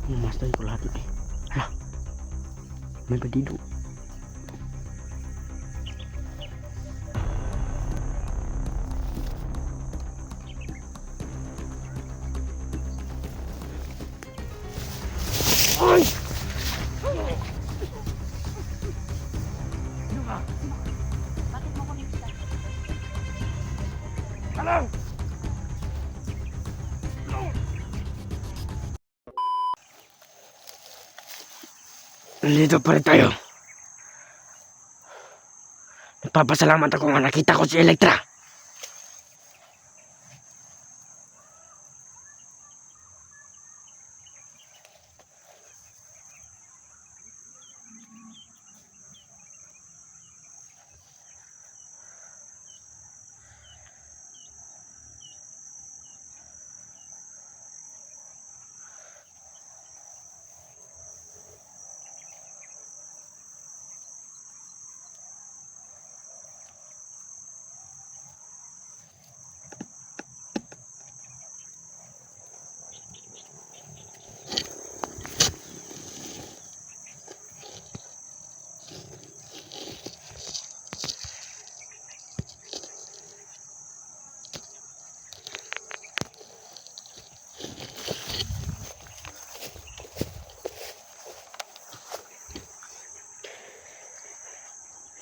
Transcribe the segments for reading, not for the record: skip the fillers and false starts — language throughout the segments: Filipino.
Mamasdan ko lahat na eh. Hala, may bandido. Ay! Sino ka? Bakit mo ko nimita? Alang! Nandito pa rin tayo. Nagpapasalamat ako nga nakita ko si Elektra.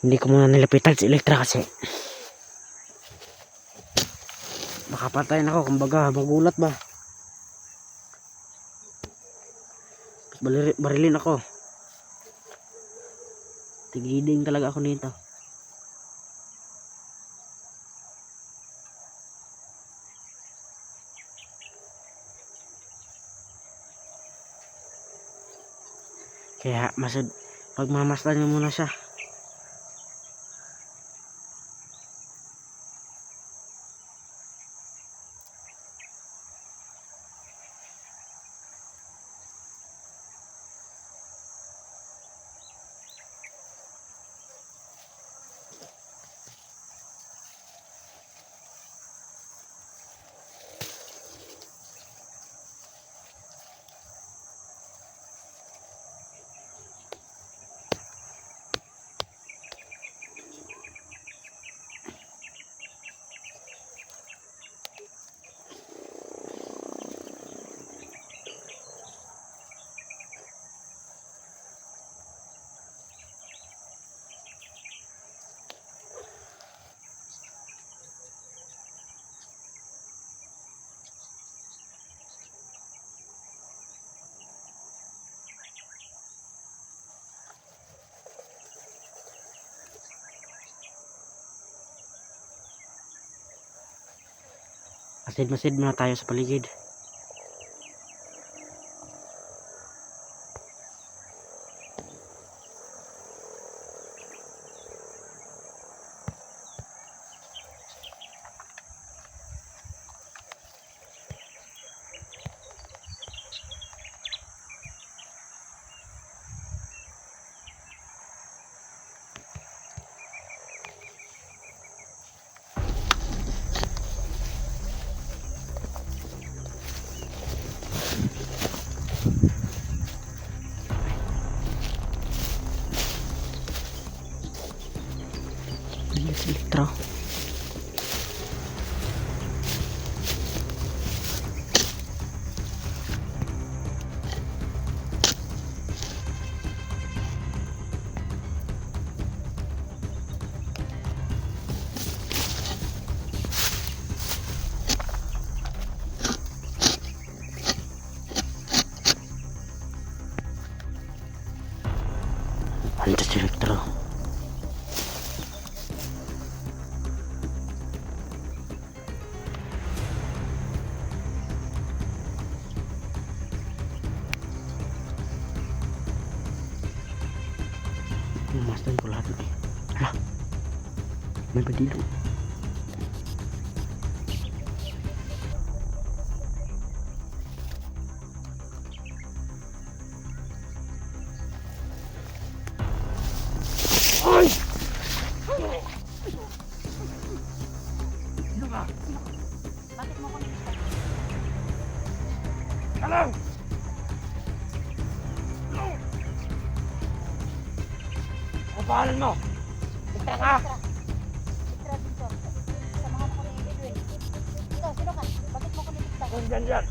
Hindi ko muna nilapitan si Elektra kasi makapatayin ako, kumbaga magulat ba. Barilin ako. Tigiding talaga ako nito. Kaya pagmamasdan niyo muna siya. Masid muna tayo sa paligid. Ini si Elektra. Antas si Elektra. Mamasdan ko lahat na eh. Hala, may bandido. Ay! Sino ka? Bakit mo ko nimita? Alang! Ang pangalan mo? Basta ka! Extra din to. Samahan ako ni Edwin. Ikaw, sino ka? Bakit mo ko niligtas? Kung dyan.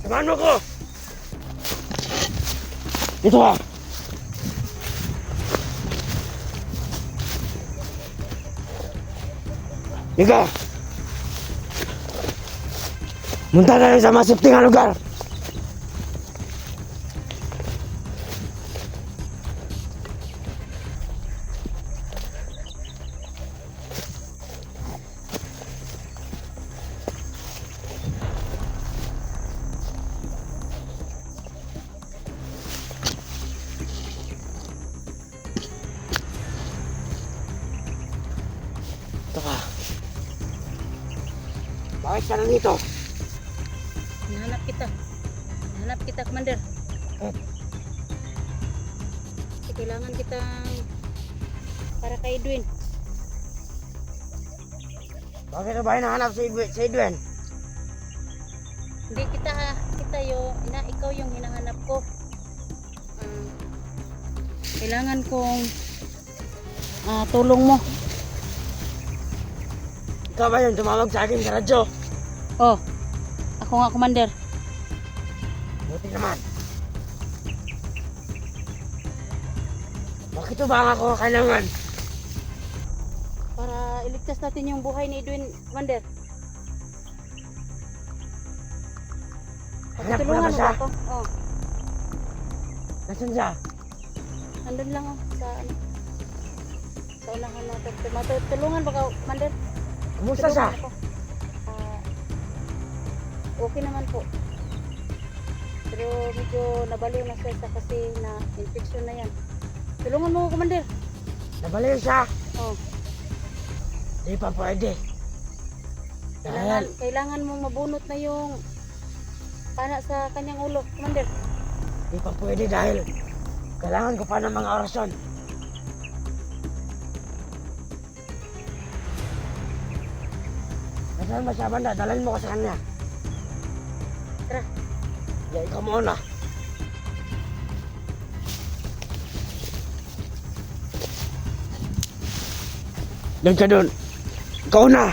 Samahan mo ko! Dito ka! Ika! Munta na sa masipting na lugar! Ito ka. Bakit ka nandito? Hinahanap kita. Hinahanap kita, Commander. Kasi kailangan kitang para kay Edwin. Bakit na ba hinahanap si Edwin? Hindi kita ikaw yung hinahanap ko. Kailangan kong tulong mo. Ikaw ba yung tumawag sa akin sa radyo? Oh, ako nga, Commander. Buti naman. Bakit ba ang ako kailangan? Para iligtas natin yung buhay ni Edwin, Commander. Hanap mo na Tulungan ba mo siya? ba ako? Oh, Nasaan siya? nandun lang sa unahan natin. Tulungan ba ka, Commander? Kumusta siya? Tulungan ako. Okay naman po. Pero medyo nabaliw na siya kasi na infection na yan. Tulungan mo, Commander. Nabaliw siya? Oh, Di pa pwede. Dahil kailangan mong mabunot na yung pana sa kanyang ulo, Commander. di pa pwede dahil kailangan ko pa ng mga orasyon. Nasaan ba siya, banda? Dalhin mo ko sa kanya. Tara. Ya, ikaw muna. Doon ka doon. Ikaw na.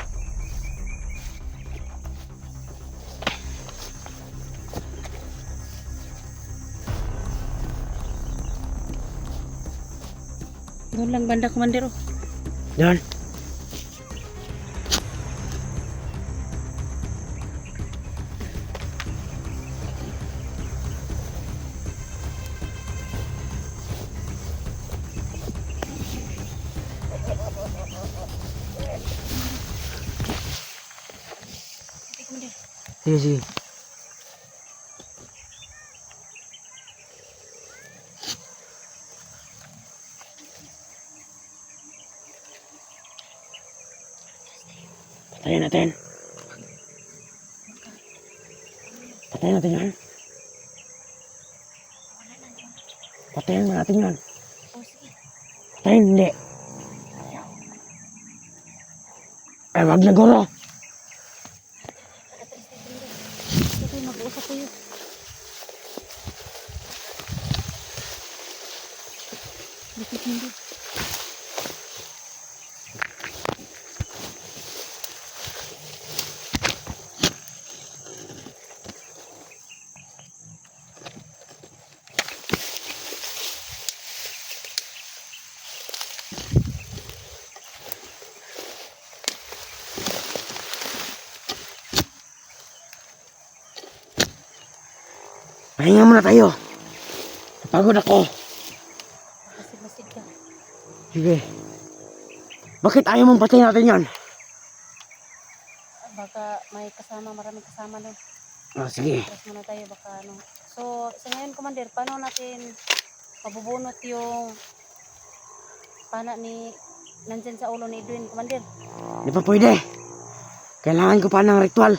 Doon lang banda, Commander. Oh. Doon. Sige, Commander. Sige, sige. Patayin natin. Patayin natin yan. Patayin mo natin yan. Oh, sige. Patayin, hindi. Ay, wag na guro. Sige, mag-uusap tayo. Sige, Commander. Pahinga muna tayo. Napagod ako. Masid ka. Sige. Bakit ayaw mong patayin natin yan? Baka may kasama, maraming kasama doon. Oh, sige. Tapos muna tayo baka ano. So, sa ngayon, Commander, paano natin mabubunot yung pana ni nandyan sa ulo ni Edwin, Commander? Di pa pwede. Kailangan ko pa ng ritual.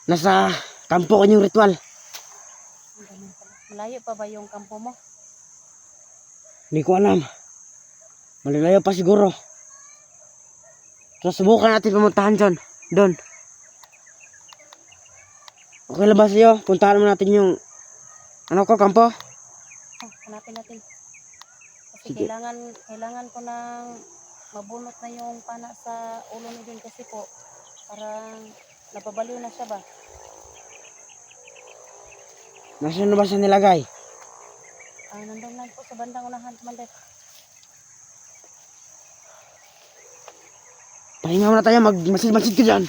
Nasa kampo ko yung ritual. Ang ganun pala. Malayo pa ba yung kampo mo? Hindi ko alam. Malalayo pa siguro. So, subukan natin pumuntahan dyan. Doon. Okay lang ba sa'yo? Puntahan mo natin yung kampo? Oh, hanapin natin. Kasi Sige. kailangan ko nang mabunot na yung pana sa ulo ni Edwin kasi po parang napabaliw na siya ba? Nasaan na ba siya nilagay? Nandun lang po sa bandang unahan, Commander. Pahinga muna tayo, magmasid-masid ka dyan.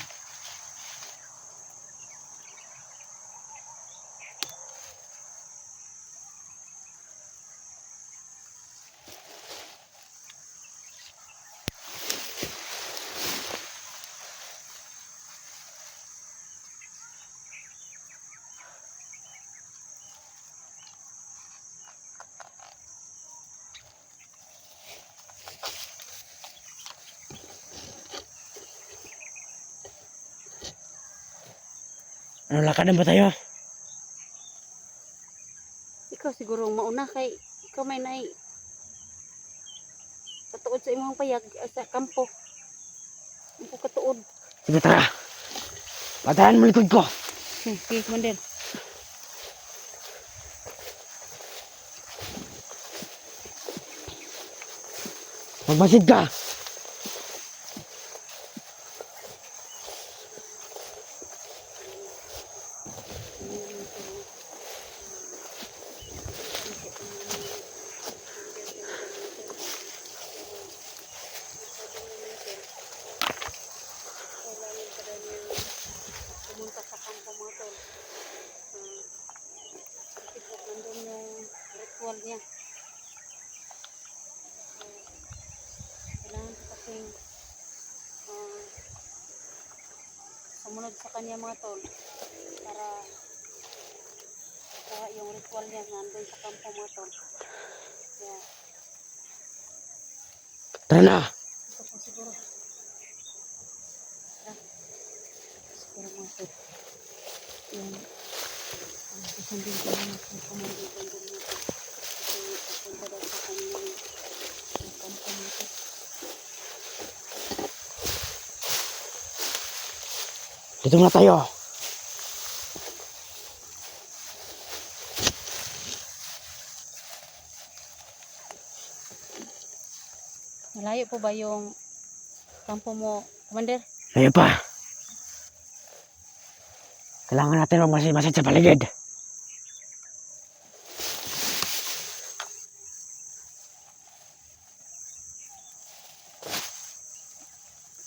Ano, lakadan ba tayo? Ikaw siguro ang mauna kay ikaw may nai katuod sa imong payag sa kampo. Ako katuod. Sige, tara. Patahan mo likod ko. Sige, Commander. Magmasid ka. Pumunta sa kampo mga tol. Kasi po nandun yung ritual niya. Kailangan ko kasing sumunod sa kanya mga tol para yung ritual niya nandun sa kampo mga tol. Kaya Tara na. ito po siguro. Siguro mga tol. Yan. Susundin ko naman kung kumandin ko natin. Kasi papunta daw sa kanyang kampo nito. Dito na tayo. Malayo po ba yung kampo mo, Commander? Layo pa. Kailangan natin magmasid-masid sa paligid.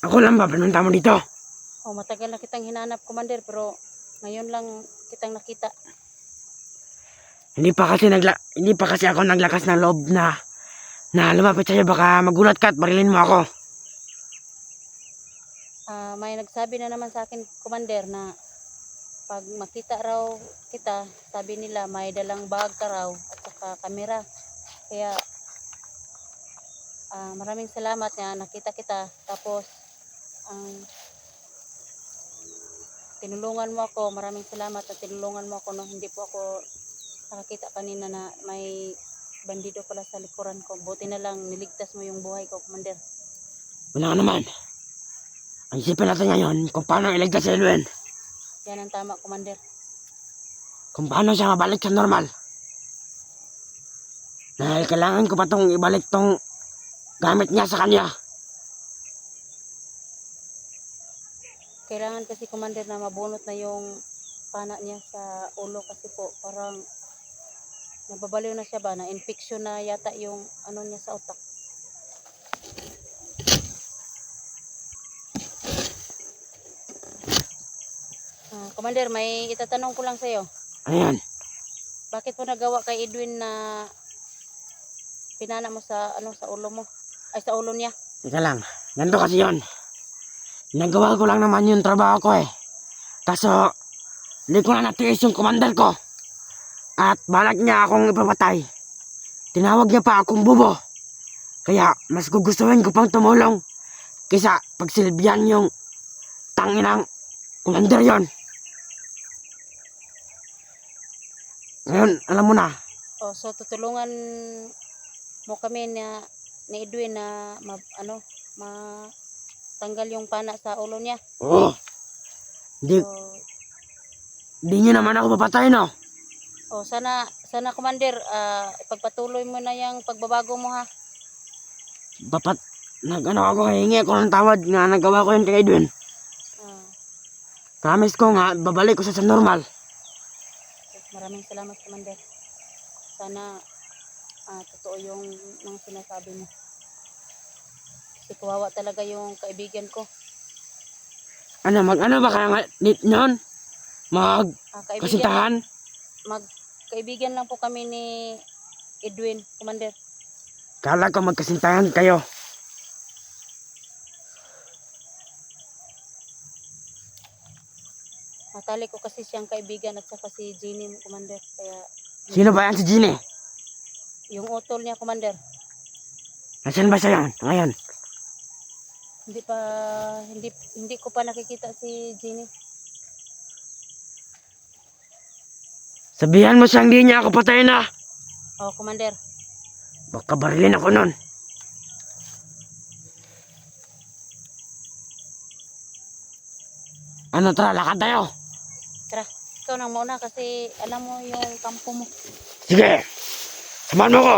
Ako lang ba pinunta mo dito? Oh, matagal na kitang hinanap, Commander, pero ngayon lang kitang nakita. Hindi pa kasi ako naglakas ng loob na lumapit sa'yo. Baka magulat ka at barilin mo ako. May nagsabi na naman sa akin, Commander, na pag makita raw kita, sabi nila may dalang bag ka raw at saka kamera. Kaya maraming salamat na nakita kita. Tapos tinulungan mo ako. Maraming salamat at tinulungan mo ako. No? Hindi po ako nakakita kanina na may bandido pala sa likuran ko. Buti na lang niligtas mo yung buhay ko, Commander. Wala ka naman. Ang isipin natin ngayon kung paano iligtas si Edwin. Yan ang tama, Commander. Kung paano siya mabalik sa normal. Dahil kailangan ko pa itong ibalik tong gamit niya sa kanya. Kailangan kasi, Commander, na mabunot na yung pana niya sa ulo kasi po parang nababaliw na siya ba, na infection na yata yung ano niya sa utak. Commander, may itatanong ko lang sa iyo. Ano yan? Bakit mo nagawa kay Edwin na pinana mo sa sa ulo mo? Ay, sa ulo niya. Teka lang. Ganito kasi yun. Nagawa ko lang naman yung trabaho ko eh. Kaso, hindi ko na natiis yung commander ko. At balak niya akong ipapatay. Tinawag niya pa akong bubo. Kaya, mas gugustuhin ko pang tumulong kaysa pagsilbihan yung tanginang commander yon. Ngayon, alam mo na. So tutulungan mo kami ni Edwin na matanggal yung pana sa ulo niya. Oo. Hindi, So, di nyo naman ako papatay, no? O sana Commander, ipagpatuloy mo na yung pagbabago mo ha. Ako, hingi ako ng tawad nga nagawa ko yun kay Edwin. Ah, Promise ko nga, babalik ko sa normal. maraming salamat Commander. Sana totoo yung mga sinasabi mo. Kasi kawawa talaga yung kaibigan ko. Ano ba kaya nga noon? Kaibigan, Kasintahan? kaibigan lang po kami ni Edwin, Commander. Kala ko magkasintahan kayo. Matali ko kasi siyang kaibigan at saka si Jeannie, Commander. Kaya Sino ba yan si Jeannie? yung utol niya, Commander. Nasaan ba siya ngayon? Hindi ko pa nakikita si Jeannie. Sabihan mo siyang di niya ako patayin na. Oh, Commander. Baka barilin ako nun. Ano, tara, lakad tayo. Tara, ikaw nang mauna kasi alam mo yung kampo mo. Sige, samahan mo ko.